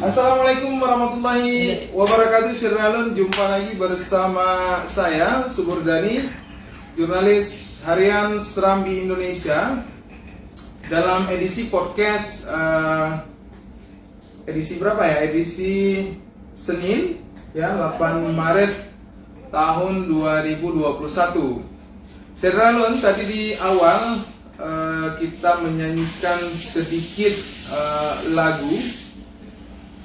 Assalamualaikum warahmatullahi wabarakatuh. Syiralun, jumpa lagi bersama saya Suburdani, jurnalis harian Serambi Indonesia, dalam edisi podcast edisi berapa ya? Edisi Senin ya, 8 Maret tahun 2021. Syiralun, tadi di awal kita menyanyikan sedikit lagu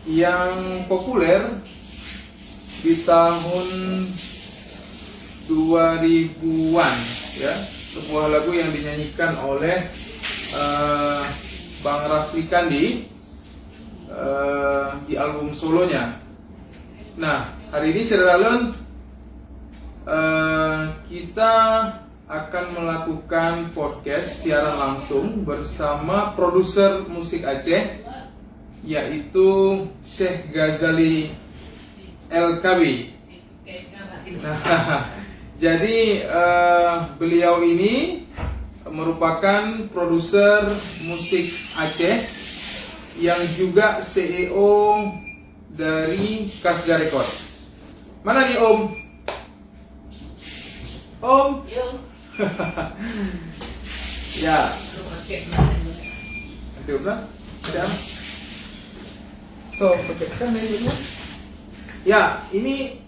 yang populer di tahun 2000-an ya, sebuah lagu yang dinyanyikan oleh Bang Raffi Kandi di album solonya. Nah, hari ini Syiralun kita akan melakukan podcast siaran langsung bersama produser musik Aceh, yaitu Syekh Ghazali LKB. Nah, jadi beliau ini merupakan produser musik Aceh yang juga CEO dari Kasga Record. Mana nih Om? Om? Ya. Nanti udah? Ada? So, petikkan ini. Ya, ini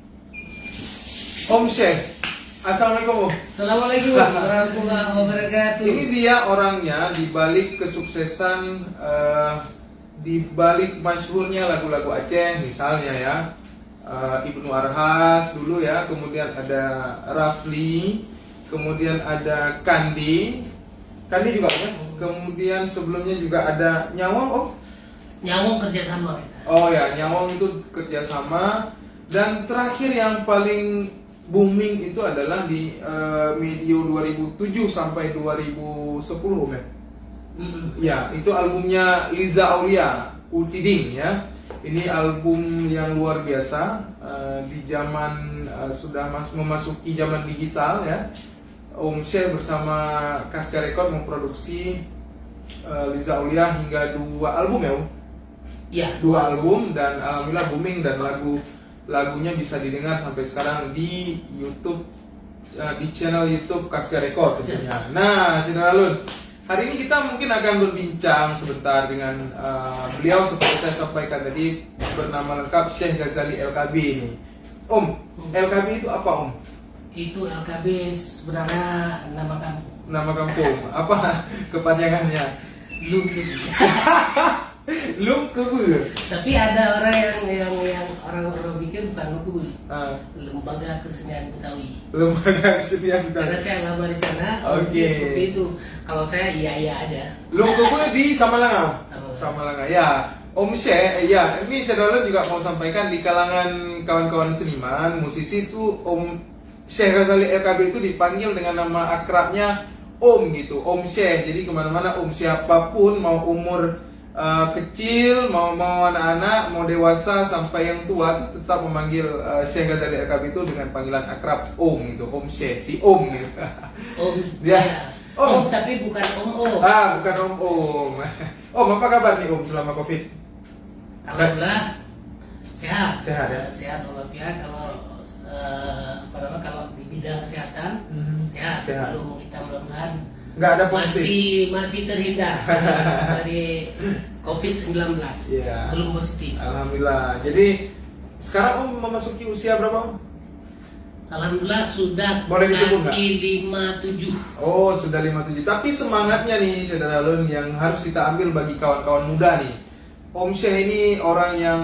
Om Syekh. Assalamualaikum Om. Assalamualaikum warahmatullahi wabarakatuh. Ini dia orangnya di balik kesuksesan, di balik masyhurnya lagu-lagu Aceh, misalnya ya, Ibnu Arhas dulu ya, kemudian ada Rafli, kemudian ada Kandi juga kan? Kemudian sebelumnya juga ada Nyawang Om. Nyawang kerjasama. Oh ya, Nyawang itu kerjasama. Dan terakhir yang paling booming itu adalah di medio 2007 sampai 2010 ya. Ya, itu albumnya Liza Aulia, Ultiding ya. Ini album yang luar biasa di zaman sudah memasuki zaman digital ya. Om Syekh bersama Kasga Record memproduksi Liza Aulia hingga 2 album ya Om. Ya, 2 album, dan alhamdulillah booming, dan lagunya bisa didengar sampai sekarang di YouTube, di channel YouTube Kasga Record tentunya. Nah, Syiralun, hari ini kita mungkin akan berbincang sebentar dengan beliau, seperti saya sampaikan tadi, bernama lengkap Syekh Ghazali LKB ini. Om, LKB itu apa Om? itu LKB sebenarnya nama kampung. Nama kampung, apa kepanjangannya? Lum Kebur. Tapi ada orang yang orang pikir bukan Lukubur. Lembaga Kesenian Betawi. Lembaga Kesenian Betawi. Karena saya lama di sana. Oke. Seperti itu. Kalau saya iya aja. Lum Kebur di Samalanga. Samalanga. Samalanga. Ya, Om Syekh, ya, ini Syiralun juga mau sampaikan di kalangan kawan-kawan seniman, musisi itu Om Syekh Ghazali LKB itu dipanggil dengan nama akrabnya Om gitu, Om Syekh. Jadi kemana-mana Om, siapapun, mau umur kecil, mau anak-anak, mau dewasa sampai yang tua itu tetap memanggil Syekh Ghazali LKB itu dengan panggilan akrab Om gitu, Om Syekh, si Om gitu. Om. Ya. Om, tapi bukan Om. Bukan Om. Om, apa kabar nih Om selama Covid? Alhamdulillah sehat. Sehat ya. Sehat walafiat. Kalau di bidang kesehatan sehat. Belum, kita mudah-mudahan Nggak ada positif. masih terhindar dari COVID-19. Ya. Belum positif. Alhamdulillah. Jadi sekarang Om memasuki usia berapa Om? Alhamdulillah sudah Boleh disebut nggak? 57. Oh, sudah 57. Tapi semangatnya nih Syiralun yang harus kita ambil bagi kawan-kawan muda nih. Om Syekh ini orang yang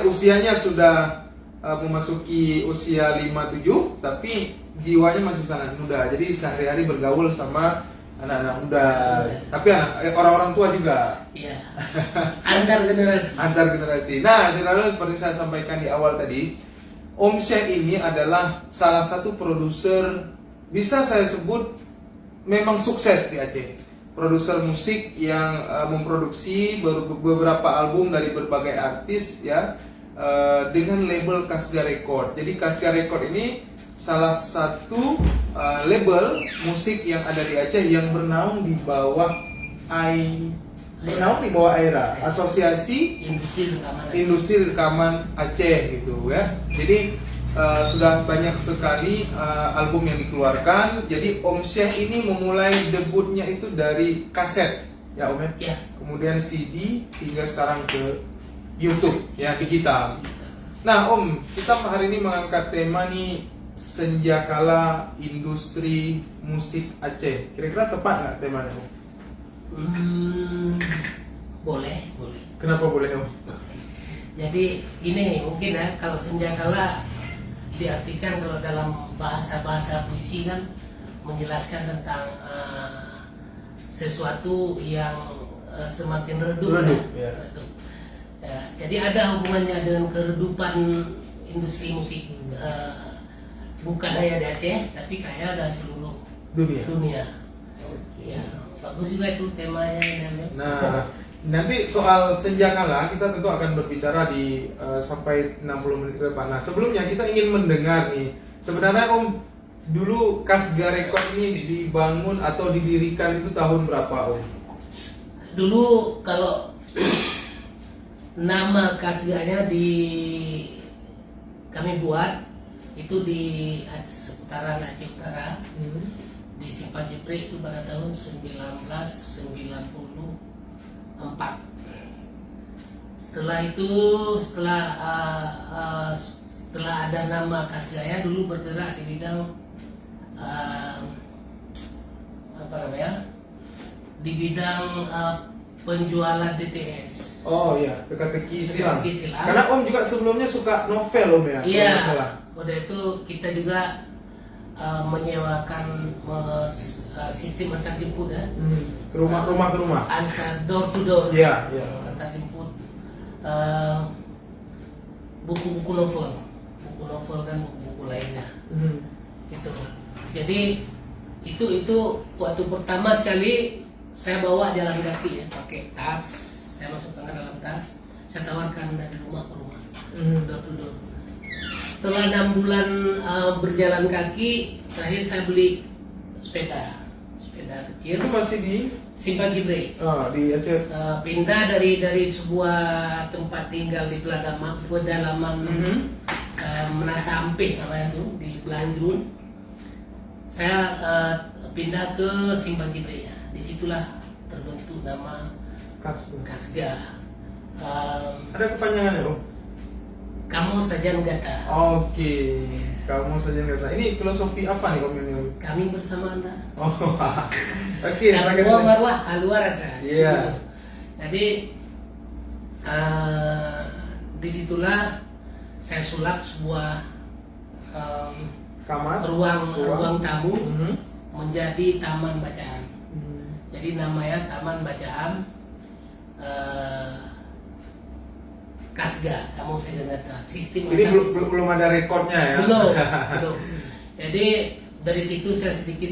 usianya sudah memasuki usia 57, tapi jiwanya masih sangat muda. Jadi sehari-hari bergaul sama anak-anak muda, tapi orang-orang tua juga. Iya. Antar generasi. Antar generasi. Nah, Syiralun, seperti saya sampaikan di awal tadi, Om Syekh ini adalah salah satu produser, bisa saya sebut memang sukses di Aceh. Produser musik yang memproduksi beberapa album dari berbagai artis ya, dengan label Kasga Record. Jadi Kasga Record ini salah satu label musik yang ada di Aceh yang bernaung di bawah bernaung di bawah AERA, Asosiasi Industri Rekaman Aceh gitu ya. Jadi sudah banyak sekali album yang dikeluarkan. Jadi Om Syekh ini memulai debutnya itu dari kaset ya Om ya. Ya. Kemudian CD hingga sekarang ke YouTube ya, digital. Nah Om, kita hari ini mengangkat tema nih, Senjakala Industri Musik Aceh. Kira-kira tepat nggak temanya Om? Boleh. Kenapa boleh Om? Jadi ini mungkin ya, kalau senjakala diartikan kalau dalam bahasa puisi kan menjelaskan tentang sesuatu yang semakin redup. Ya. Redup. Ya, jadi ada hubungannya dengan keredupan industri musik, bukan hanya di Aceh tapi kayak ada seluruh dunia. Ya, bagus juga itu temanya. Nah, nanti soal Senjakala kita tentu akan berbicara di sampai 60 menit ke depan. Nah, sebelumnya kita ingin mendengar nih, sebenarnya Om, dulu Kasga Record ini dibangun atau didirikan itu tahun berapa Om? Dulu kalau nama Kasganya kami buat itu di seputaran Aceh Utara, di Simpang Jeprik itu pada tahun 1994. Setelah itu, setelah ada nama Kasgaya, dulu bergerak di bidang di bidang penjualan DTS. Oh iya, teka-teki silang. Teka-teki silang. Karena Om juga sebelumnya suka novel Om ya? Iya. Kalau nggak salah. Pada itu kita juga menyewakan sistem antar jemput ya. Ke rumah ke rumah. Antar door to door. Iya. Antar jemput buku-buku novel dan buku-buku lainnya. Gitu. Jadi itu waktu pertama sekali saya bawa jalan kaki ya, pakai tas. Saya masukkan ke dalam tas, saya tawarkan dari rumah ke rumah, door to door. Setelah 6 bulan berjalan kaki, terakhir saya beli sepeda kecil. Itu masih di Simpang Jeprik. Oh, di Aceh. Pindah dari sebuah tempat tinggal di pedalaman Menasampe namanya itu di Belanjung. Saya pindah ke Simpang Jeprik. Disitulah terbentuk nama Kasga. Ada kepanjangannya Om? Kamu saja Gata. Oke, kamu saja Gata. Ini filosofi apa nih Om ini? Kami bersama Anda. Oh, oke. Kamu marwah, haluar rasa. Iya. Jadi disitulah saya sulap sebuah ruang tamu menjadi taman bacaan. Jadi namanya Taman Bacaan Kasga, kamu saya dengar. Sistem. Ini belum ada rekornya ya? Belum. Jadi dari situ saya sedikit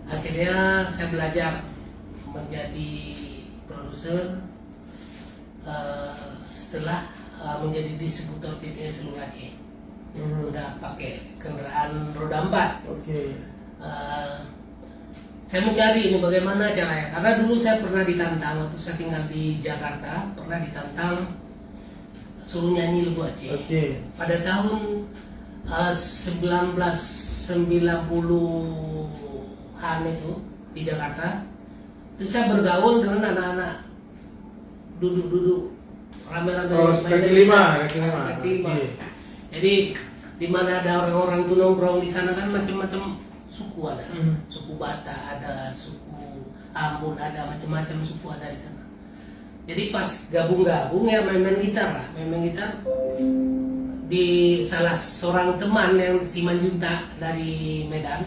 akhirnya saya belajar menjadi produser setelah menjadi distributor DTS seluruh Aceh. Udah pakai kendaraan roda 4. Oke. Saya mencari ini bagaimana caranya, karena dulu saya pernah ditantang waktu saya tinggal di Jakarta, pernah ditantang suruh nyanyi lagu Aceh. Pada tahun 1990-an itu di Jakarta, itu saya bergaul dengan anak-anak duduk rame-rame. Kaki lima. Jadi di mana ada orang-orang itu nongkrong di sana kan macam-macam suku ada, suku Batak ada, suku Ambon ada, macam-macam suku ada di sana. Jadi pas gabung-gabung ya main gitar di salah seorang teman yang si Manjunta dari Medan.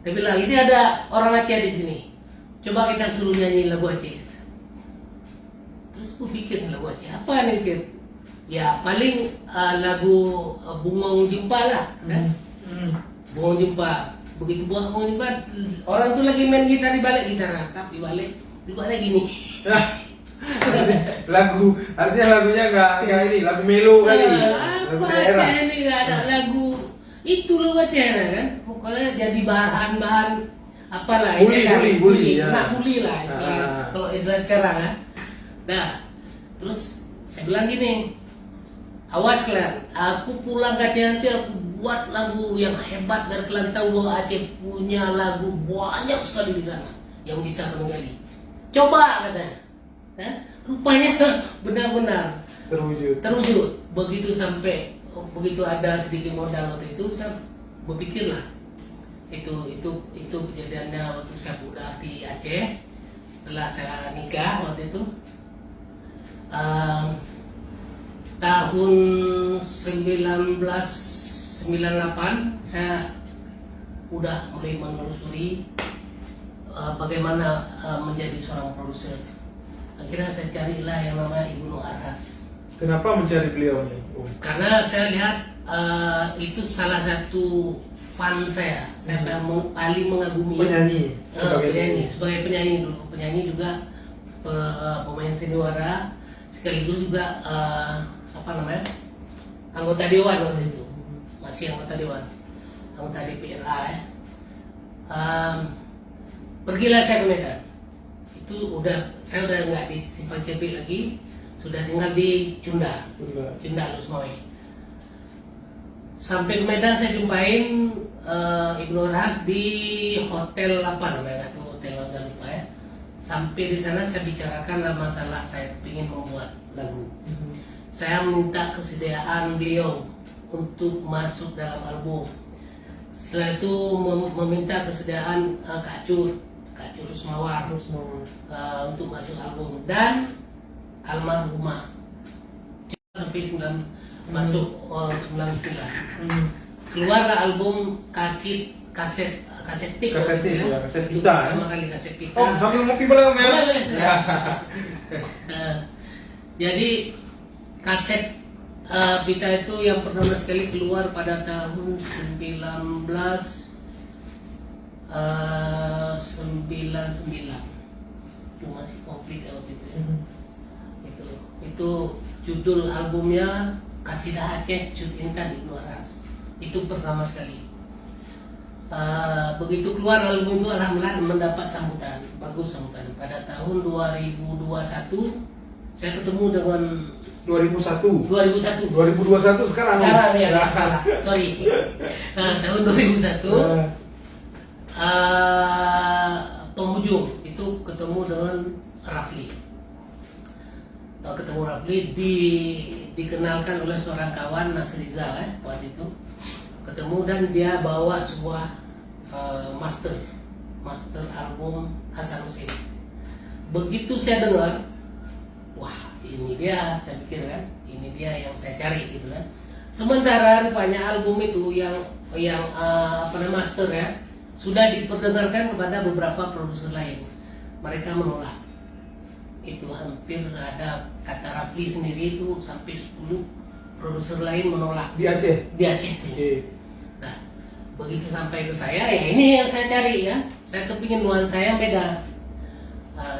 Dia bilang ini ada orang Aceh di sini, coba kita suruh nyanyi lagu Aceh. Terus aku pikir lagu Aceh apa nih Kit? Ya paling lagu Bungong Jempa lah kan? Bungong Jempa. Begitu buat Bungong Jempa, orang tuh lagi main gitar di balik gitar, tapi balik gini. Lagu, artinya lagunya nggak ini, lagu melo kali, lagu daerah. Ini nggak ada lagu itu lagu Aceh kan? Pokoknya jadi bahan apalah Bully, ya. kena bully lah istilah, kalau istilah sekarang ya. Nah, terus saya bilang gini, awas kalian, aku pulang ke Aceh nanti aku buat lagu yang hebat, dari kalian tahu bahwa Aceh punya lagu banyak sekali di sana yang bisa menggali. Coba katanya. Rupanya benar-benar terwujud. Begitu ada sedikit modal waktu itu, saya berpikirlah itu kejadiannya waktu saya udah di Aceh setelah saya nikah waktu itu. Tahun 1998 saya udah mulai menelusuri bagaimana menjadi seorang produser. Akhirnya saya carilah yang namanya Ibu Nur Arhas. Kenapa mencari beliau nih? Karena saya lihat itu salah satu fan saya. Saya paling mengagumi Penyanyi. sebagai penyanyi dulu, penyanyi juga pemain seniora, sekaligus juga anggota dewan waktu itu, masih anggota dewan, anggota DPRA ya. Pergilah saya ke Medan. Saya udah nggak di Simpang Cepi lagi, sudah tinggal di Cunda Lusmoy. Sampai ke Medan saya jumpain Ibu Arhas di hotel apa namanya, itu hotel udah lupa ya. Sampai di sana saya bicarakan masalah saya ingin membuat lagu. Saya minta kesediaan beliau untuk masuk dalam album. Setelah itu meminta kesediaan Kak Cut Rusmawar untuk masuk album, dan almarhumah sampai masuk 99. Keluarlah album kaset tape, Kaset pita. pertama kali kaset pita. Oh, sambil ngopi boleh Om ya? Boleh. Ya. Jadi kaset pita itu yang pertama sekali keluar pada tahun 1999. Itu masih konflik waktu itu ya. Itu judul albumnya Kasidah Aceh Cut Intan Ibnu Arhas. Itu pertama sekali. Begitu keluar album itu alhamdulillah mendapat bagus sambutan. Pada tahun 2021 saya ketemu dengan 2021 sekarang ya, salah. Sorry. Tahun 2001 penghujung itu ketemu dengan Rafli. Dikenalkan oleh seorang kawan, Nas Rizal waktu itu. Ketemu dan dia bawa sebuah master album Hasan Hussein. Begitu saya dengar, wah ini dia, saya pikir kan, ini dia yang saya cari gitu kan. Sementara rupanya album itu yang master ya sudah diperdengarkan kepada beberapa produser lain, mereka menolak. Itu hampir ada, kata Rafli sendiri itu sampai 10 produser lain menolak di Aceh. Okay. Nah, begitu sampai ke saya, ya ini yang saya cari ya. Saya kepingin nuansa yang beda.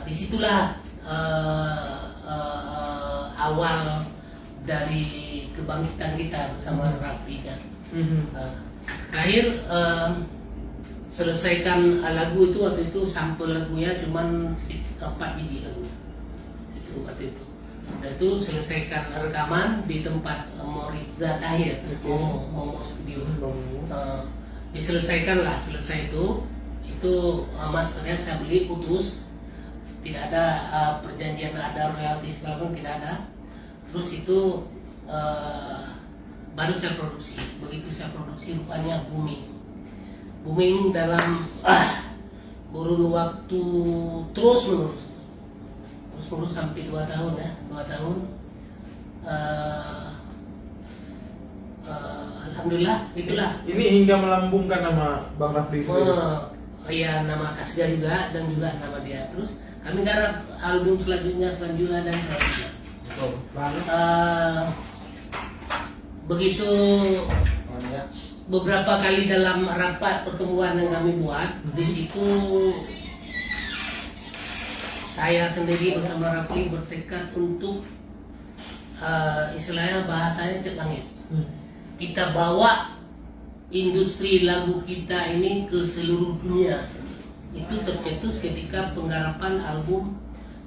Disitulah awal dari kebangkitan kita bersama Rafli kan. Terakhir selesaikan lagu itu, waktu itu sampel lagunya cuman 4 biji lagu. Itu waktu itu. Dan itu selesaikan rekaman di tempat Moritza Tahir, Momo Studio. Selesai itu masternya saya beli putus, tidak ada perjanjian, ada royalti segala pun tidak ada. Terus itu baru saya produksi. Begitu saya produksi rupanya booming dalam kurun waktu terus menerus sampai 2 tahun ya, 2 tahun. Alhamdulillah itulah. Ini hingga melambungkan nama Bang Rafli sendiri. Iya, nama Kasga juga dan juga nama dia. Terus kami garap album selanjutnya dan selanjutnya. Begitu beberapa kali dalam rapat pertemuan yang kami buat, di situ saya sendiri bersama Rafli bertekad untuk istilahnya bahasanya cek langit. Kita bawa industri lagu kita ini ke seluruh dunia. itu tercetus ketika penggarapan album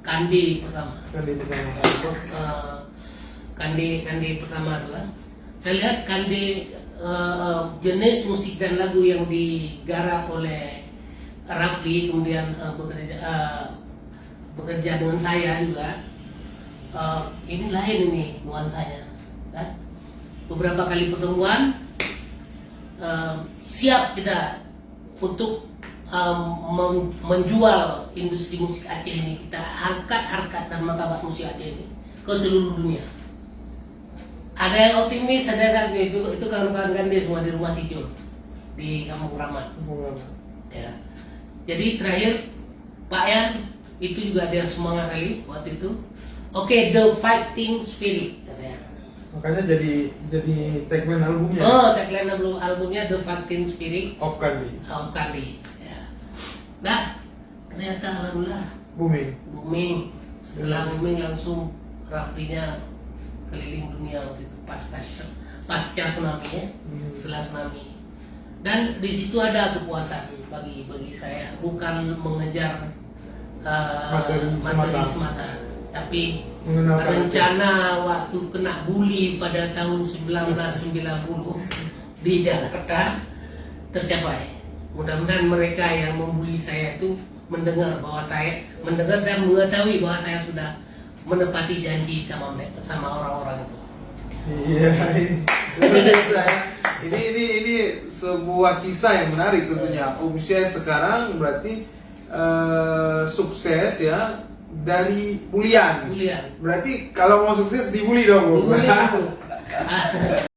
Kande pertama. Kali pertama. Kande pertama itu kan. Saya lihat Kande jenis musik dan lagu yang digarap oleh Rafli kemudian bekerja dengan saya juga. Ini lain ini nuansanya kan? Beberapa kali pertemuan siap kita untuk menjual industri musik Aceh ini, kita angkat harkat dan martabat musik Aceh ini ke seluruh dunia. Ada yang optimis, ada yang itu kawan-kawan Kande semua di rumah si Jun di Kampung Ramat. Ya. Jadi terakhir Pak Yan itu juga dia semangat kali waktu itu. Oke, the fighting spirit katanya. Makanya jadi tagline albumnya. Oh, tagline albumnya The Fighting Spirit Of Kandi. of Kandi. Ya. Nah, ternyata alhamdulillah booming. Setelah booming langsung Raflinya keliling dunia waktu itu pasca tsunami ya. Setelah tsunami. Dan di situ ada kepuasan bagi saya, bukan mengejar materi semata, tapi rencana waktu kena bully pada tahun 1990 di Jakarta tercapai. Mudah-mudahan mereka yang membuli saya itu mendengar dan mengetahui bahwa saya sudah menepati janji sama orang-orang itu. Iya, ini sebuah kisah yang menarik tentunya. Om Syed sekarang berarti sukses ya dari bulian. Berarti kalau mau sukses dibully dong. Dibully itu.